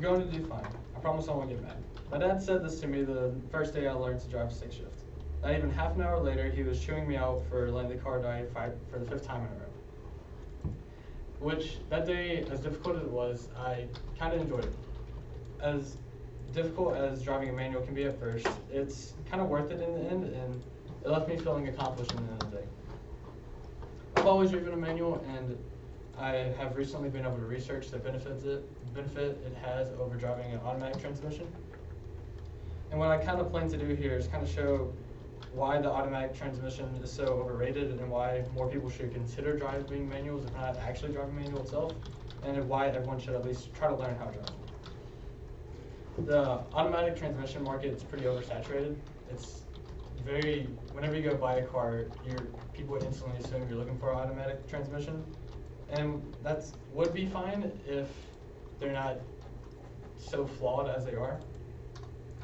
You're going to do fine. I promise I won't get mad. My dad said this to me the first day I learned to drive a stick shift. Not even half an hour later, he was chewing me out for letting the car die for the fifth time in a row. Which, that day, as difficult as it was, I kind of enjoyed it. As difficult as driving a manual can be at first, it's kind of worth it in the end, and it left me feeling accomplished in the end of the day. I've always driven a manual, and I have recently been able to research the benefit it has over driving an automatic transmission. And what I kind of plan to do here is kind of show why the automatic transmission is so overrated and why more people should consider driving manuals if not actually driving manual itself, and why everyone should at least try to learn how to drive. The automatic transmission market is pretty oversaturated. It's whenever you go buy a car, people would instantly assume you're looking for an automatic transmission. And that would be fine if they're not so flawed as they are.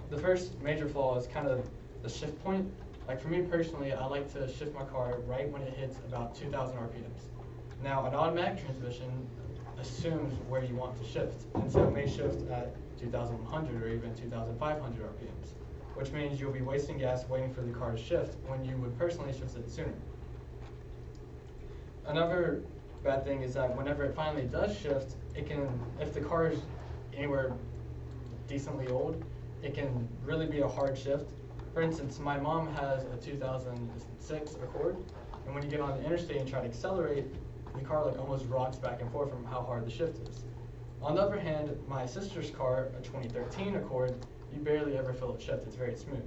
The first major flaw is kind of the shift point. Like for me personally, I like to shift my car right when it hits about 2,000 RPMs. Now, an automatic transmission assumes where you want to shift, and so it may shift at 2,100 or even 2,500 RPMs, which means you'll be wasting gas waiting for the car to shift when you would personally shift it sooner. Another bad thing is that whenever it finally does shift, if the car is anywhere decently old, it can really be a hard shift. For instance, my mom has a 2006 Accord, and when you get on the interstate and try to accelerate, the car like almost rocks back and forth from how hard the shift is. On the other hand, my sister's car, a 2013 Accord, you barely ever feel it shift. It's very smooth.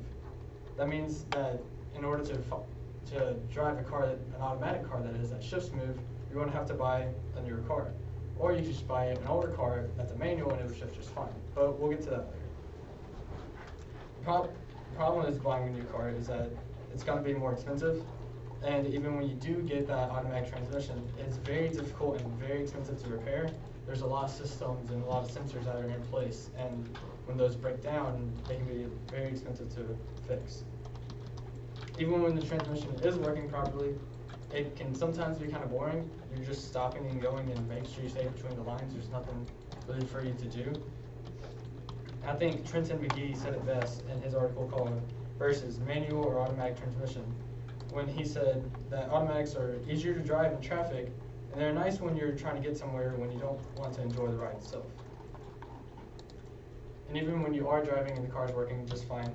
That means that in order to drive a car, an automatic car that shifts smooth, you're going to have to buy a newer car. Or you could just buy an older car that's a manual and it will shift just fine. But we'll get to that later. The problem is buying a new car is that it's going to be more expensive. And even when you do get that automatic transmission, it's very difficult and very expensive to repair. There's a lot of systems and a lot of sensors that are in place. And when those break down, they can be very expensive to fix. Even when the transmission is working properly, it can sometimes be kind of boring. You're just stopping and going and making sure you stay between the lines. There's nothing really for you to do. I think Trenton McGee said it best in his article called Versus Manual or Automatic Transmission, when he said that automatics are easier to drive in traffic, and they're nice when you're trying to get somewhere when you don't want to enjoy the ride itself. And even when you are driving and the car is working just fine,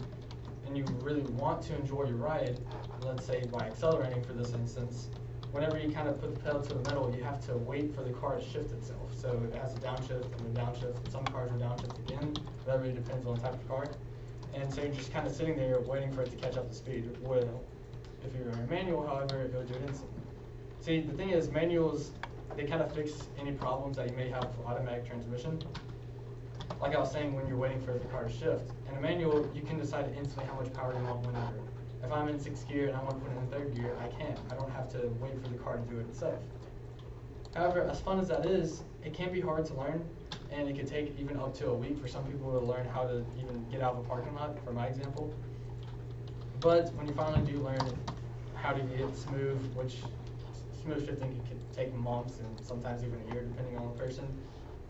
and you really want to enjoy your ride, let's say by accelerating for this instance, whenever you kind of put the pedal to the metal, you have to wait for the car to shift itself. So it has a downshift and a downshift. Some cars will downshift again. That really depends on the type of car. And so you're just kind of sitting there waiting for it to catch up to speed. Well, if you're in a manual, however, it will do it instantly. See, the thing is, manuals, they kind of fix any problems that you may have with automatic transmission. Like I was saying, when you're waiting for the car to shift. In a manual, you can decide instantly how much power you want whenever. If I'm in 6th gear and I want to put it in 3rd gear, I can. I don't have to wait for the car to do it itself. However, as fun as that is, it can be hard to learn, and it could take even up to a week for some people to learn how to even get out of a parking lot, for my example. But when you finally do learn how to get smooth, which smooth shifting can take months and sometimes even a year depending on the person.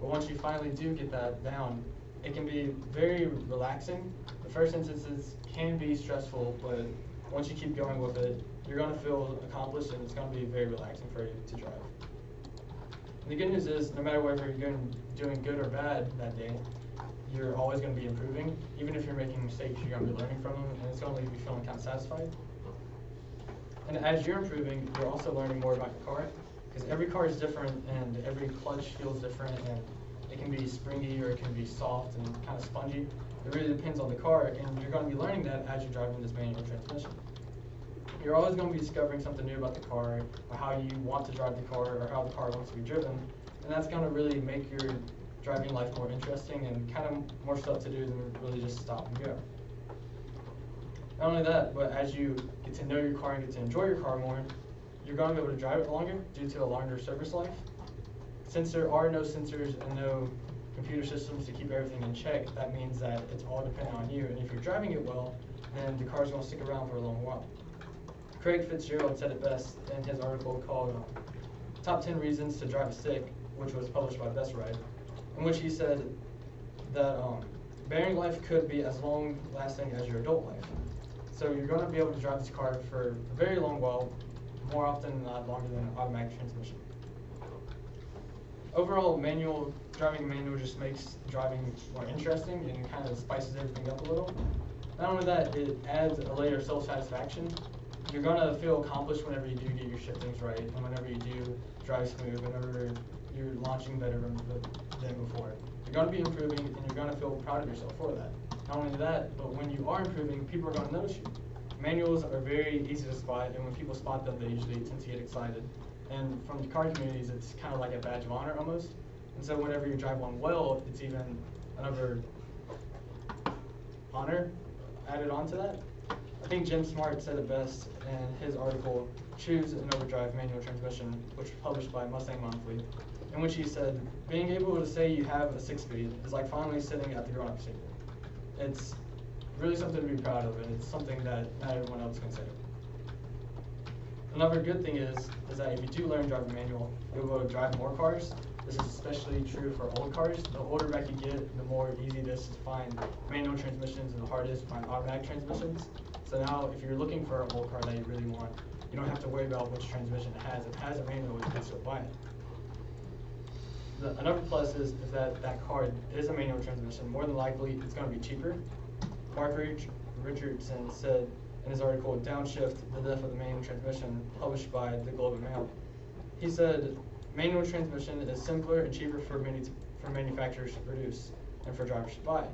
But once you finally do get that down, it can be very relaxing. The first instances can be stressful, but once you keep going with it, you're going to feel accomplished and it's going to be very relaxing for you to drive. And the good news is, no matter whether you're doing good or bad that day, you're always going to be improving. Even if you're making mistakes, you're going to be learning from them, and it's going to leave you feeling kind of satisfied. And as you're improving, you're also learning more about your car, because every car is different and every clutch feels different, and it can be springy or it can be soft and kind of spongy. It really depends on the car, and you're going to be learning that as you're driving this manual transmission. You're always going to be discovering something new about the car, or how you want to drive the car, or how the car wants to be driven, and that's going to really make your driving life more interesting and kind of more stuff to do than really just stop and go. Not only that, but as you get to know your car and get to enjoy your car more, you're going to be able to drive it longer due to a longer service life. Since there are no sensors and no computer systems to keep everything in check, that means that it's all dependent on you, and if you're driving it well, then the car's going to stick around for a long while. Craig Fitzgerald said it best in his article called Top 10 Reasons to Drive a Stick, which was published by Best Ride, in which he said, that bearing life could be as long lasting as your adult life. So you're going to be able to drive this car for a very long while, more often than not longer than an automatic transmission. Overall, driving manual just makes driving more interesting and kind of spices everything up a little. Not only that, it adds a layer of self-satisfaction. You're going to feel accomplished whenever you do get your shiftings right, and whenever you do drive smooth, whenever you're launching better than before. You're going to be improving, and you're going to feel proud of yourself for that. Not only that, but when you are improving, people are going to notice you. Manuals are very easy to spot, and when people spot them, they usually tend to get excited. And from the car communities, it's kind of like a badge of honor almost. And so whenever you drive one well, it's even another honor added onto that. I think Jim Smart said it best in his article, Choose an Overdrive Manual Transmission, which was published by Mustang Monthly, in which he said, being able to say you have a 6-speed is like finally sitting at the grown-up table. It's really something to be proud of, and it's something that not everyone else can say. Another good thing is that if you do learn driving manual, you'll be able to drive more cars. This is especially true for old cars. The older back you get, the more easy it is to find manual transmissions and the harder it is to find automatic transmissions. So now, if you're looking for an old car that you really want, you don't have to worry about which transmission it has. If it has a manual, you can still buy it. Another plus is that that car is a manual transmission. More than likely, it's going to be cheaper. Mark Richardson said in his article, Downshift, the Death of the Manual Transmission, published by the Globe and Mail. He said, manual transmission is simpler and cheaper for manufacturers to produce and for drivers to buy.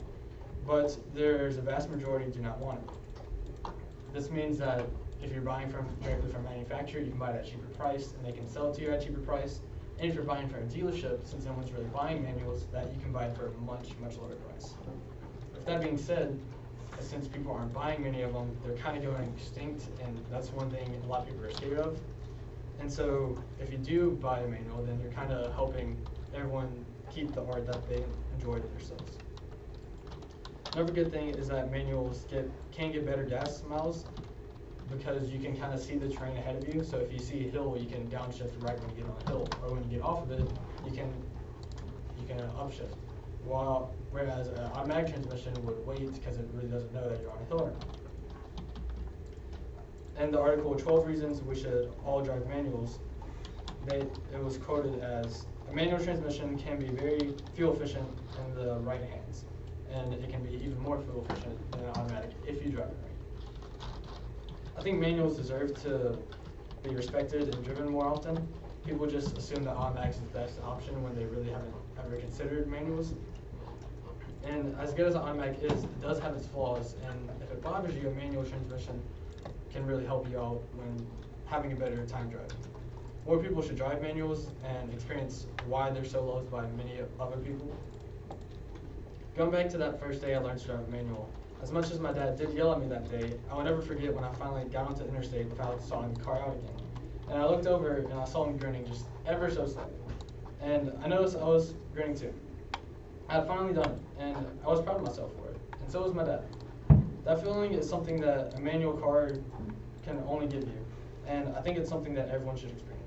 But there's a vast majority who do not want it. This means that if you're buying directly from a manufacturer, you can buy it at a cheaper price, and they can sell it to you at a cheaper price. And if you're buying from a dealership, since no one's really buying manuals, that you can buy it for a much, much lower price. With that being said, since people aren't buying many of them, they're kind of going extinct, and that's one thing a lot of people are scared of. And so if you do buy a manual, then you're kind of helping everyone keep the art that they enjoyed themselves. Another good thing is that manuals can get better gas miles because you can kind of see the terrain ahead of you. So if you see a hill, you can downshift right when you get on a hill, or when you get off of it, you can upshift. Whereas an automatic transmission would wait because it really doesn't know that you're on a hill or not. In the article 12 Reasons We Should All Drive Manuals, it was quoted as, a manual transmission can be very fuel efficient in the right hands, and it can be even more fuel efficient than an automatic if you drive it right. I think manuals deserve to be respected and driven more often. People just assume that automatics is the best option when they really haven't ever considered manuals. And as good as an automatic is, it does have its flaws, and if it bothers you, a manual transmission can really help you out when having a better time driving. More people should drive manuals and experience why they're so loved by many other people. Going back to that first day I learned to drive a manual, as much as my dad did yell at me that day, I will never forget when I finally got onto the interstate without starting the car out again. And I looked over and I saw him grinning just ever so slightly. And I noticed I was grinning too. I had finally done it, and I was proud of myself for it, and so was my dad. That feeling is something that a manual car can only give you, and I think it's something that everyone should experience.